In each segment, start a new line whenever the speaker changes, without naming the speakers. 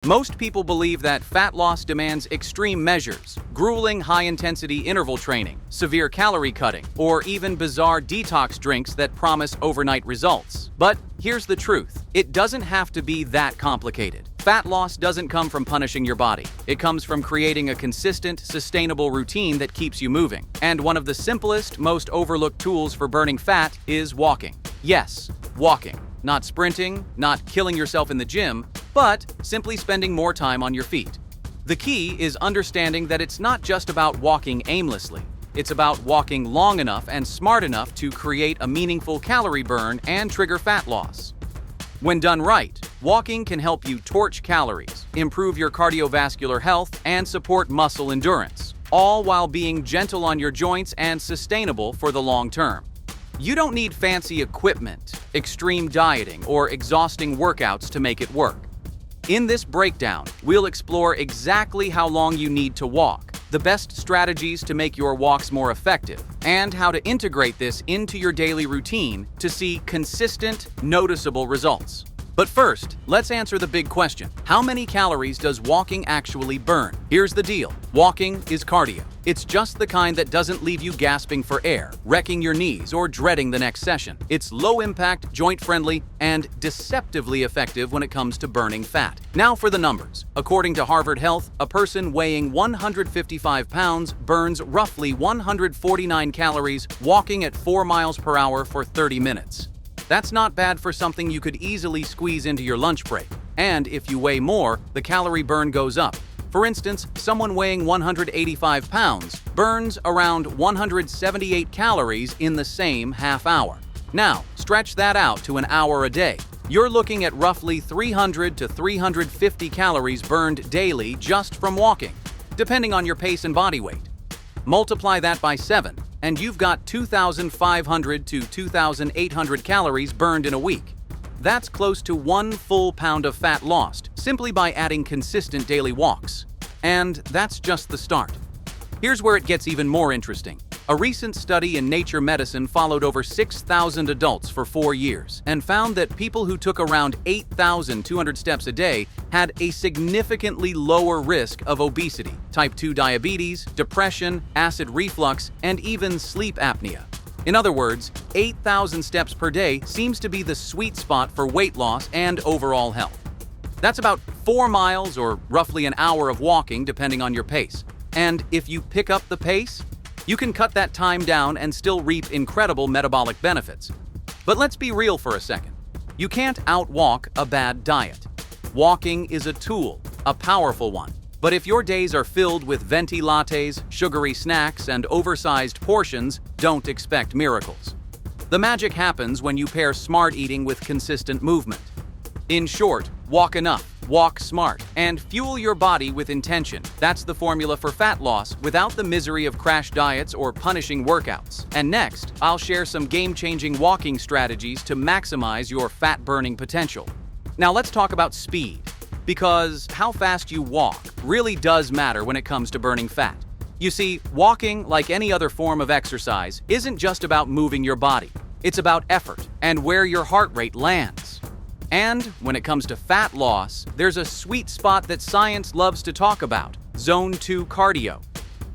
Most people believe that fat loss demands extreme measures, grueling high-intensity interval training, severe calorie cutting, or even bizarre detox drinks that promise overnight results. But here's the truth. It doesn't have to be that complicated. Fat loss doesn't come from punishing your body. It comes from creating a consistent, sustainable routine that keeps you moving. And one of the simplest, most overlooked tools for burning fat is walking. Yes, walking. Not sprinting, not killing yourself in the gym, but simply spending more time on your feet. The key is understanding that it's not just about walking aimlessly. It's about walking long enough and smart enough to create a meaningful calorie burn and trigger fat loss. When done right, walking can help you torch calories, improve your cardiovascular health, and support muscle endurance, all while being gentle on your joints and sustainable for the long term. You don't need fancy equipment, extreme dieting, or exhausting workouts to make it work. In this breakdown, we'll explore exactly how long you need to walk, the best strategies to make your walks more effective, and how to integrate this into your daily routine to see consistent, noticeable results. But first, let's answer the big question. How many calories does walking actually burn? Here's the deal. Walking is cardio. It's just the kind that doesn't leave you gasping for air, wrecking your knees, or dreading the next session. It's low-impact, joint-friendly, and deceptively effective when it comes to burning fat. Now for the numbers. According to Harvard Health, a person weighing 155 pounds burns roughly 149 calories walking at 4 miles per hour for 30 minutes. That's not bad for something you could easily squeeze into your lunch break. And if you weigh more, the calorie burn goes up. For instance, someone weighing 185 pounds burns around 178 calories in the same half hour. Now, stretch that out to an hour a day. You're looking at roughly 300 to 350 calories burned daily just from walking, depending on your pace and body weight. Multiply that by 7, and you've got 2,500 to 2,800 calories burned in a week. That's close to 1 full pound of fat lost, simply by adding consistent daily walks. And that's just the start. Here's where it gets even more interesting. A recent study in Nature Medicine followed over 6,000 adults for 4 years and found that people who took around 8,200 steps a day had a significantly lower risk of obesity, type 2 diabetes, depression, acid reflux, and even sleep apnea. In other words, 8,000 steps per day seems to be the sweet spot for weight loss and overall health. That's about 4 miles or roughly an hour of walking depending on your pace. And if you pick up the pace, you can cut that time down and still reap incredible metabolic benefits. But let's be real for a second. You can't outwalk a bad diet. Walking is a tool, a powerful one. But if your days are filled with venti lattes, sugary snacks, and oversized portions, don't expect miracles. The magic happens when you pair smart eating with consistent movement. In short, walk enough, walk smart, and fuel your body with intention. That's the formula for fat loss without the misery of crash diets or punishing workouts. And next, I'll share some game-changing walking strategies to maximize your fat-burning potential. Now let's talk about speed, because how fast you walk really does matter when it comes to burning fat. You see, walking, like any other form of exercise, isn't just about moving your body. It's about effort and where your heart rate lands. And when it comes to fat loss, there's a sweet spot that science loves to talk about: Zone 2 cardio.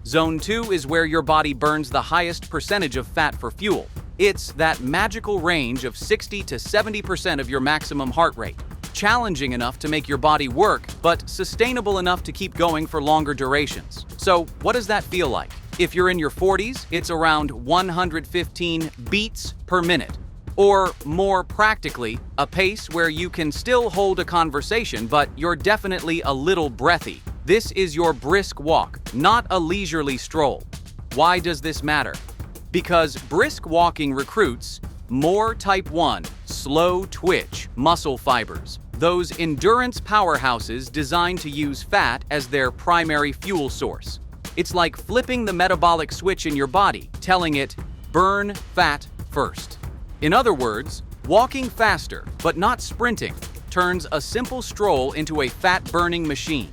Zone 2 is where your body burns the highest percentage of fat for fuel. It's that magical range of 60 to 70% of your maximum heart rate. Challenging enough to make your body work, but sustainable enough to keep going for longer durations. So, what does that feel like? If you're in your 40s, it's around 115 beats per minute. Or, more practically, a pace where you can still hold a conversation, but you're definitely a little breathy. This is your brisk walk, not a leisurely stroll. Why does this matter? Because brisk walking recruits more type 1, slow twitch muscle fibers, those endurance powerhouses designed to use fat as their primary fuel source. It's like flipping the metabolic switch in your body, telling it, burn fat first. In other words, walking faster, but not sprinting, turns a simple stroll into a fat-burning machine.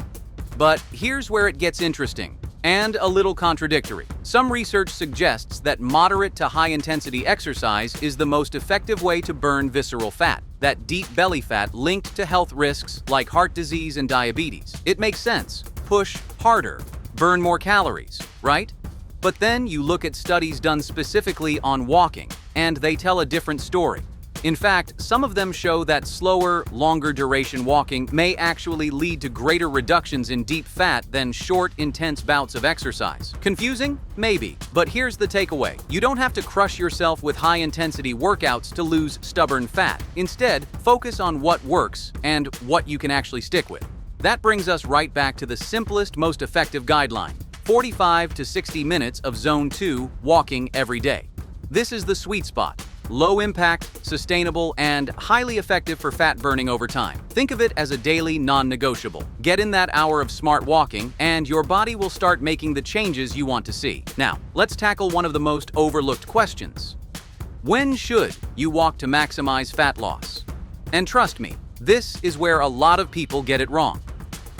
But here's where it gets interesting. and a little contradictory. Some research suggests that moderate to high-intensity exercise is the most effective way to burn visceral fat, that deep belly fat linked to health risks like heart disease and diabetes. It makes sense. Push harder, burn more calories, right? But then you look at studies done specifically on walking, and they tell a different story. In fact, some of them show that slower, longer duration walking may actually lead to greater reductions in deep fat than short, intense bouts of exercise. Confusing? Maybe. But here's the takeaway. You don't have to crush yourself with high-intensity workouts to lose stubborn fat. Instead, focus on what works and what you can actually stick with. That brings us right back to the simplest, most effective guideline: 45 to 60 minutes of Zone 2 walking every day. This is the sweet spot. Low impact, sustainable, and highly effective for fat burning over time. Think of it as a daily non-negotiable. Get in that hour of smart walking, and your body will start making the changes you want to see. Now, let's tackle one of the most overlooked questions. When should you walk to maximize fat loss? And trust me, this is where a lot of people get it wrong.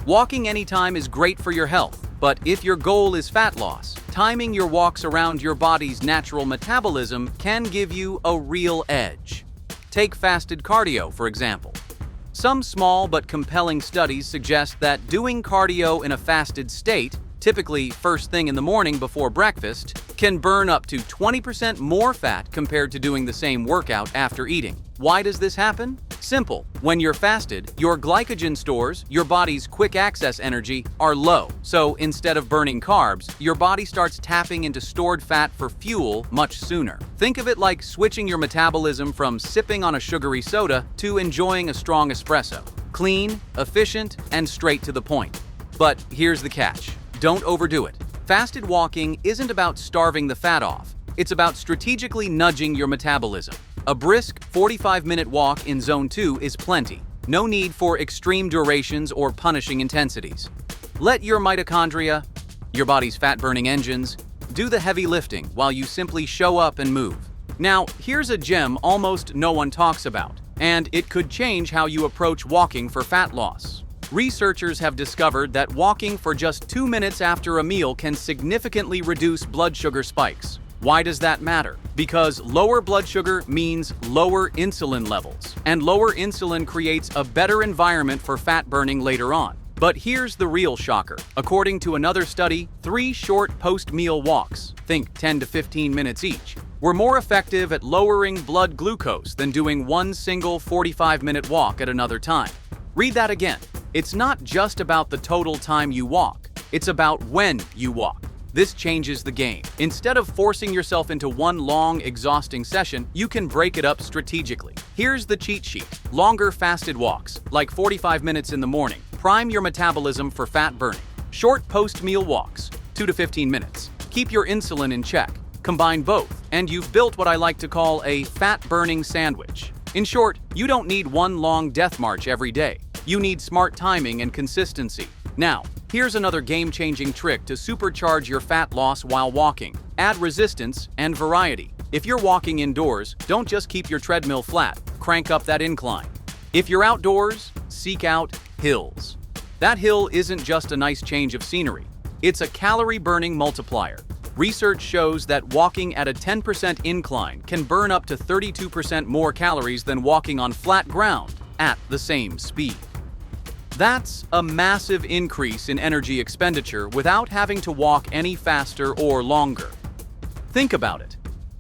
Walking anytime is great for your health, but if your goal is fat loss, timing your walks around your body's natural metabolism can give you a real edge. Take fasted cardio, for example. Some small but compelling studies suggest that doing cardio in a fasted state, typically first thing in the morning before breakfast, can burn up to 20% more fat compared to doing the same workout after eating. Why does this happen? Simple. When you're fasted, your glycogen stores, your body's quick access energy, are low. So instead of burning carbs, your body starts tapping into stored fat for fuel much sooner. Think of it like switching your metabolism from sipping on a sugary soda to enjoying a strong espresso. Clean, efficient, and straight to the point. But here's the catch. Don't overdo it. Fasted walking isn't about starving the fat off. It's about strategically nudging your metabolism. A brisk 45-minute walk in Zone 2 is plenty. No need for extreme durations or punishing intensities. Let your mitochondria, your body's fat-burning engines, do the heavy lifting while you simply show up and move. Now, here's a gem almost no one talks about, and it could change how you approach walking for fat loss. Researchers have discovered that walking for just 2 minutes after a meal can significantly reduce blood sugar spikes. Why does that matter? Because lower blood sugar means lower insulin levels, and lower insulin creates a better environment for fat burning later on. But here's the real shocker. According to another study, 3 short post-meal walks, think 10 to 15 minutes each, were more effective at lowering blood glucose than doing one single 45-minute walk at another time. Read that again. It's not just about the total time you walk, it's about when you walk. This changes the game. Instead of forcing yourself into one long, exhausting session, you can break it up strategically. Here's the cheat sheet. Longer fasted walks, like 45 minutes in the morning, prime your metabolism for fat burning. Short post-meal walks, 2 to 15 minutes. Keep your insulin in check. Combine both, and you've built what I like to call a fat-burning sandwich. In short, you don't need one long death march every day. You need smart timing and consistency. Now, here's another game-changing trick to supercharge your fat loss while walking. Add resistance and variety. If you're walking indoors, don't just keep your treadmill flat. Crank up that incline. If you're outdoors, seek out hills. That hill isn't just a nice change of scenery. It's a calorie-burning multiplier. Research shows that walking at a 10% incline can burn up to 32% more calories than walking on flat ground at the same speed. That's a massive increase in energy expenditure without having to walk any faster or longer. Think about it.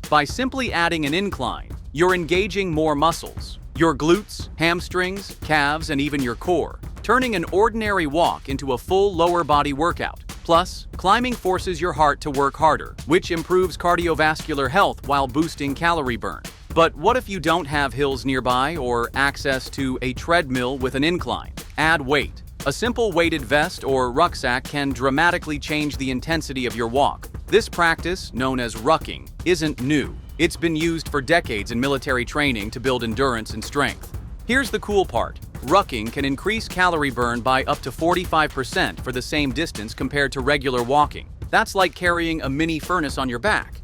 By simply adding an incline, you're engaging more muscles, your glutes, hamstrings, calves, and even your core, turning an ordinary walk into a full lower body workout. Plus, climbing forces your heart to work harder, which improves cardiovascular health while boosting calorie burn. But what if you don't have hills nearby or access to a treadmill with an incline? Add weight. A simple weighted vest or rucksack can dramatically change the intensity of your walk. This practice, known as rucking, isn't new. It's been used for decades in military training to build endurance and strength. Here's the cool part. Rucking can increase calorie burn by up to 45% for the same distance compared to regular walking. That's like carrying a mini furnace on your back,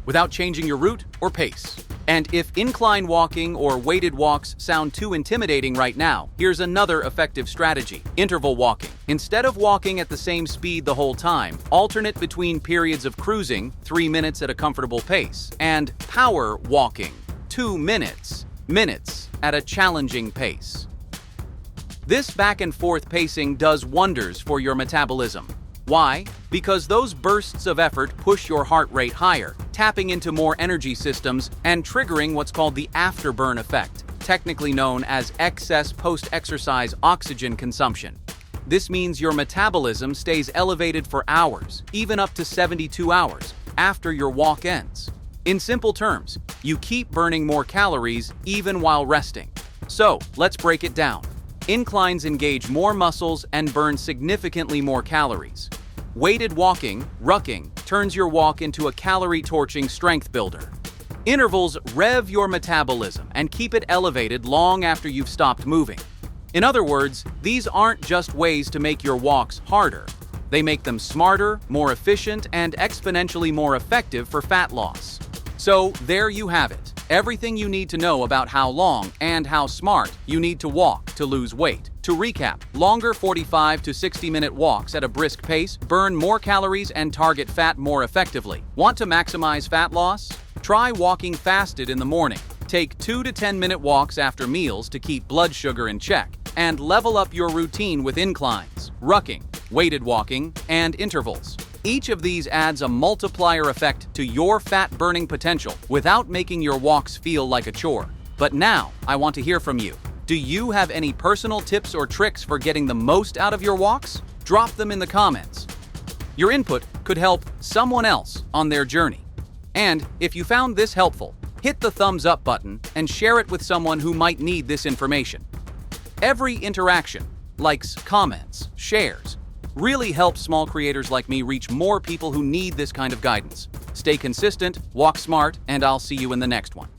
without changing your route or pace. And if incline walking or weighted walks sound too intimidating right now, here's another effective strategy: interval walking. Instead of walking at the same speed the whole time, alternate between periods of cruising, 3 minutes at a comfortable pace, and power walking, 2 minutes at a challenging pace. This back and forth pacing does wonders for your metabolism. Why? Because those bursts of effort push your heart rate higher, tapping into more energy systems and triggering what's called the afterburn effect, technically known as excess post-exercise oxygen consumption. This means your metabolism stays elevated for hours, even up to 72 hours, after your walk ends. In simple terms, you keep burning more calories even while resting. So, let's break it down. Inclines engage more muscles and burn significantly more calories. Weighted walking, rucking, turns your walk into a calorie-torching strength builder. Intervals rev your metabolism and keep it elevated long after you've stopped moving. In other words, these aren't just ways to make your walks harder. They make them smarter, more efficient, and exponentially more effective for fat loss. So there you have it. Everything you need to know about how long and how smart you need to walk to lose weight. To recap, longer 45 to 60-minute walks at a brisk pace burn more calories and target fat more effectively. Want to maximize fat loss? Try walking fasted in the morning. Take 2 to 10-minute walks after meals to keep blood sugar in check. And level up your routine with inclines, rucking, weighted walking, and intervals. Each of these adds a multiplier effect to your fat-burning potential without making your walks feel like a chore. But now, I want to hear from you. Do you have any personal tips or tricks for getting the most out of your walks? Drop them in the comments. Your input could help someone else on their journey. And if you found this helpful, hit the thumbs up button and share it with someone who might need this information. Every interaction, likes, comments, shares, really helps small creators like me reach more people who need this kind of guidance. Stay consistent, walk smart, and I'll see you in the next one.